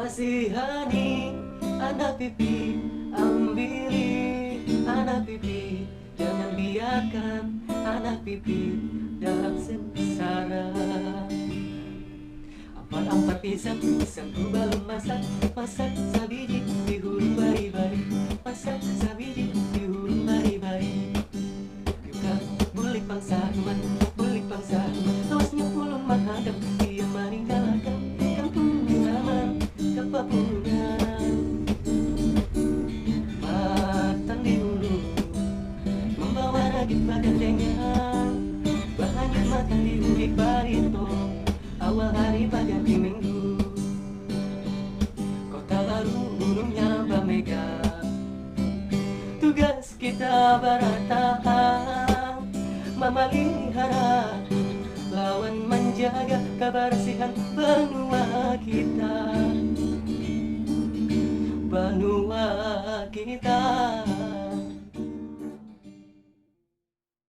Kasihani anak pipi, ambili anak pipi, jangan biarkan anak pipi dalam sengsara. Empat pisang ku belum masak, masak sabiji di hulu bari-bari, masak sabiji di hulu bari-bari. Yuka bulik bangsa umat, bulik bangsa umat, tawasnya ulun menghadap, dia meninggalkan kampung halaman kepapungan. Matang di hulu membawa ragit bagandengan, bahanyut matang di ubik barito, awal hari pagi minggu. Kota baru gunungnya Bamega, tugas kita bertahan, memelihara, lawan menjaga kebersihan benua kita, benua kita.